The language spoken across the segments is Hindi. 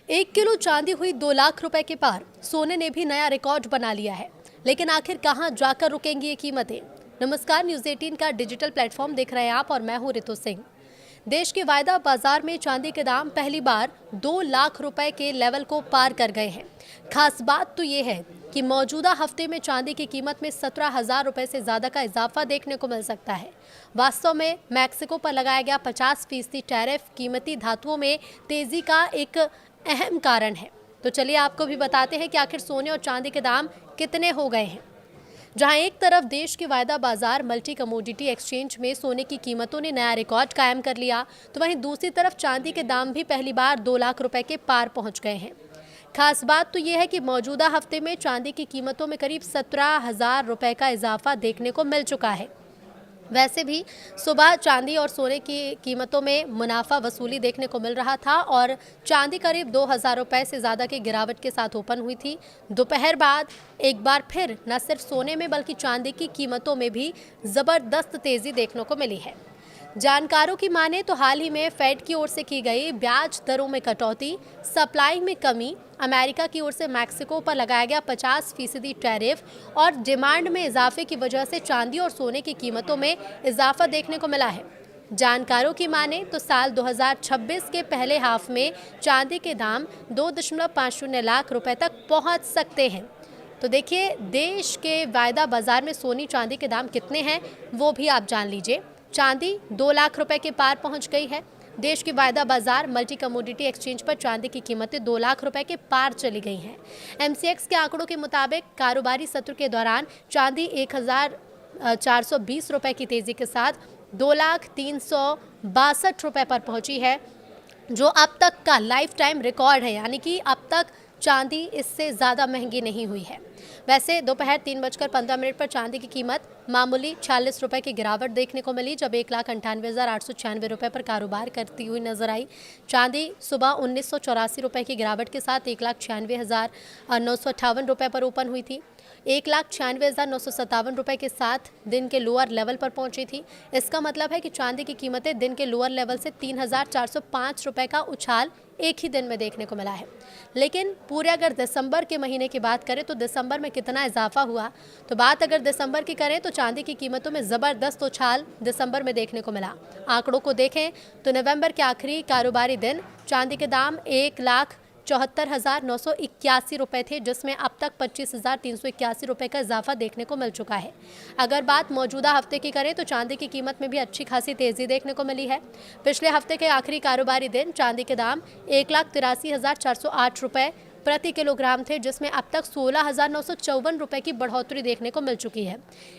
1 किलो चांदी हुई 2 लाख रुपए के पार। सोने ने भी नया रिकॉर्ड बना लिया है, लेकिन आखिर कहां जाकर रुकेंगी ये कीमतें। नमस्कार, न्यूज़ 18 का डिजिटल प्लेटफॉर्म देख रहे हैं आप और मैं हूं रितु सिंह। देश के वायदा बाजार में चांदी के दाम पहली बार 2 लाख रुपए के लेवल को पार कर गए हैं। खास बात तो ये है कि मौजूदा हफ्ते में चांदी की कीमत में 17,000 रुपए से ज्यादा का इजाफा देखने को मिल सकता है। वास्तव में मैक्सिको पर लगाया गया 50% टैरिफ कीमती धातुओं में तेजी का एक अहम कारण है। तो चलिए आपको भी बताते हैं कि आखिर सोने और चांदी के दाम कितने हो गए हैं। जहां एक तरफ देश के वायदा बाजार मल्टी कमोडिटी एक्सचेंज में सोने की कीमतों ने नया रिकॉर्ड कायम कर लिया, तो वहीं दूसरी तरफ चांदी के दाम भी पहली बार 2 लाख रुपए के पार पहुंच गए हैं। खास बात तो यह है कि मौजूदा हफ्ते में चांदी की कीमतों में करीब 17,000 रुपए का इजाफा देखने को मिल चुका है। वैसे भी सुबह चांदी और सोने की कीमतों में मुनाफा वसूली देखने को मिल रहा था और चांदी करीब 2,000 रुपए से ज़्यादा की गिरावट के साथ ओपन हुई थी। दोपहर बाद एक बार फिर न सिर्फ सोने में बल्कि चांदी की कीमतों में भी ज़बरदस्त तेज़ी देखने को मिली है। जानकारों की माने तो हाल ही में फेड की ओर से की गई ब्याज दरों में कटौती, सप्लाई में कमी, अमेरिका की ओर से मैक्सिको पर लगाया गया 50% टैरिफ और डिमांड में इजाफे की वजह से चांदी और सोने की कीमतों में इजाफा देखने को मिला है। जानकारों की माने तो साल 2026 के पहले हाफ में चांदी के दाम 2.50 लाख रुपए तक पहुंच सकते हैं। तो देखिए, देश के वायदा बाजार में सोनी चांदी के दाम कितने हैं वो भी आप जान लीजिए। चांदी 2 लाख रुपए के पार पहुंच गई है। देश की वायदा बाजार मल्टी कमोडिटी एक्सचेंज पर चांदी की कीमतें 2 लाख रुपए के पार चली गई हैं। एमसीएक्स के आंकड़ों के मुताबिक कारोबारी सत्र के दौरान चांदी 1,420 रुपए की तेजी के साथ 2,362 रुपए पर पहुंची है, जो अब तक का लाइफ टाइम रिकॉर्ड है। यानी कि अब तक चांदी इससे ज़्यादा महंगी नहीं हुई है। वैसे दोपहर 3:15 पर चांदी की कीमत मामूली 46 रुपए की गिरावट देखने को मिली, जब 1,98,896 रुपए पर कारोबार करती हुई नजर आई। चांदी सुबह 1,984 रुपए की गिरावट के साथ 1,96,958 रुपए पर ओपन हुई थी। 1,96,957 रुपए के साथ दिन के लोअर लेवल पर पहुंची थी। इसका मतलब है कि चांदी की कीमतें दिन के लोअर लेवल से 3,405 रुपए का उछाल एक ही दिन में देखने को मिला है। लेकिन पूरे अगर दिसंबर के महीने की बात करें तो दिसंबर में कितना इजाफा हुआ, तो बात अगर दिसंबर की करें तो चांदी की कीमतों में ज़बरदस्त उछाल दिसंबर में देखने को मिला। आंकड़ों को देखें तो नवंबर के आखिरी कारोबारी दिन चांदी के दाम 1,74,981 रुपए थे, जिसमें अब तक 25,381 रुपए का इजाफा देखने को मिल चुका है। अगर बात मौजूदा हफ्ते की करें तो चांदी की कीमत में भी अच्छी खासी तेजी देखने को मिली है। पिछले हफ्ते के आखिरी कारोबारी दिन चांदी के दाम 1,83,408 रुपए प्रति किलोग्राम थे, जिसमें अब तक 16,954 रुपए की बढ़ोतरी देखने को मिल चुकी है।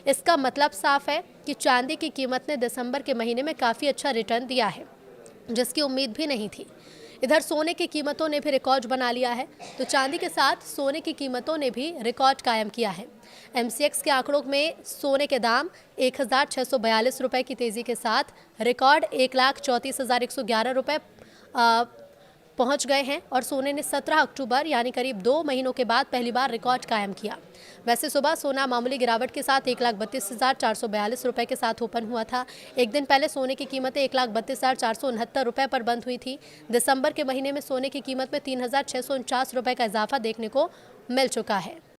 इसका मतलब साफ है कि चांदी की कीमत ने दिसंबर के महीने में काफ़ी अच्छा रिटर्न दिया है, जिसकी उम्मीद भी नहीं थी। इधर सोने की कीमतों ने भी रिकॉर्ड बना लिया है, तो चांदी के साथ सोने की कीमतों ने भी रिकॉर्ड कायम किया है। एमसीएक्स के आंकड़ों में सोने के दाम 1,642 रुपए की तेज़ी के साथ रिकॉर्ड 1,34,111 रुपए पहुंच गए हैं और सोने ने 17 अक्टूबर यानी करीब 2 महीनों के बाद पहली बार रिकॉर्ड कायम किया। वैसे सुबह सोना मामूली गिरावट के साथ 1,32,442 रुपए के साथ ओपन हुआ था। एक दिन पहले सोने की कीमतें 1,32,469 रुपए पर बंद हुई थी। दिसंबर के महीने में सोने की कीमत में 3,649 रुपए का इजाफा देखने को मिल चुका है।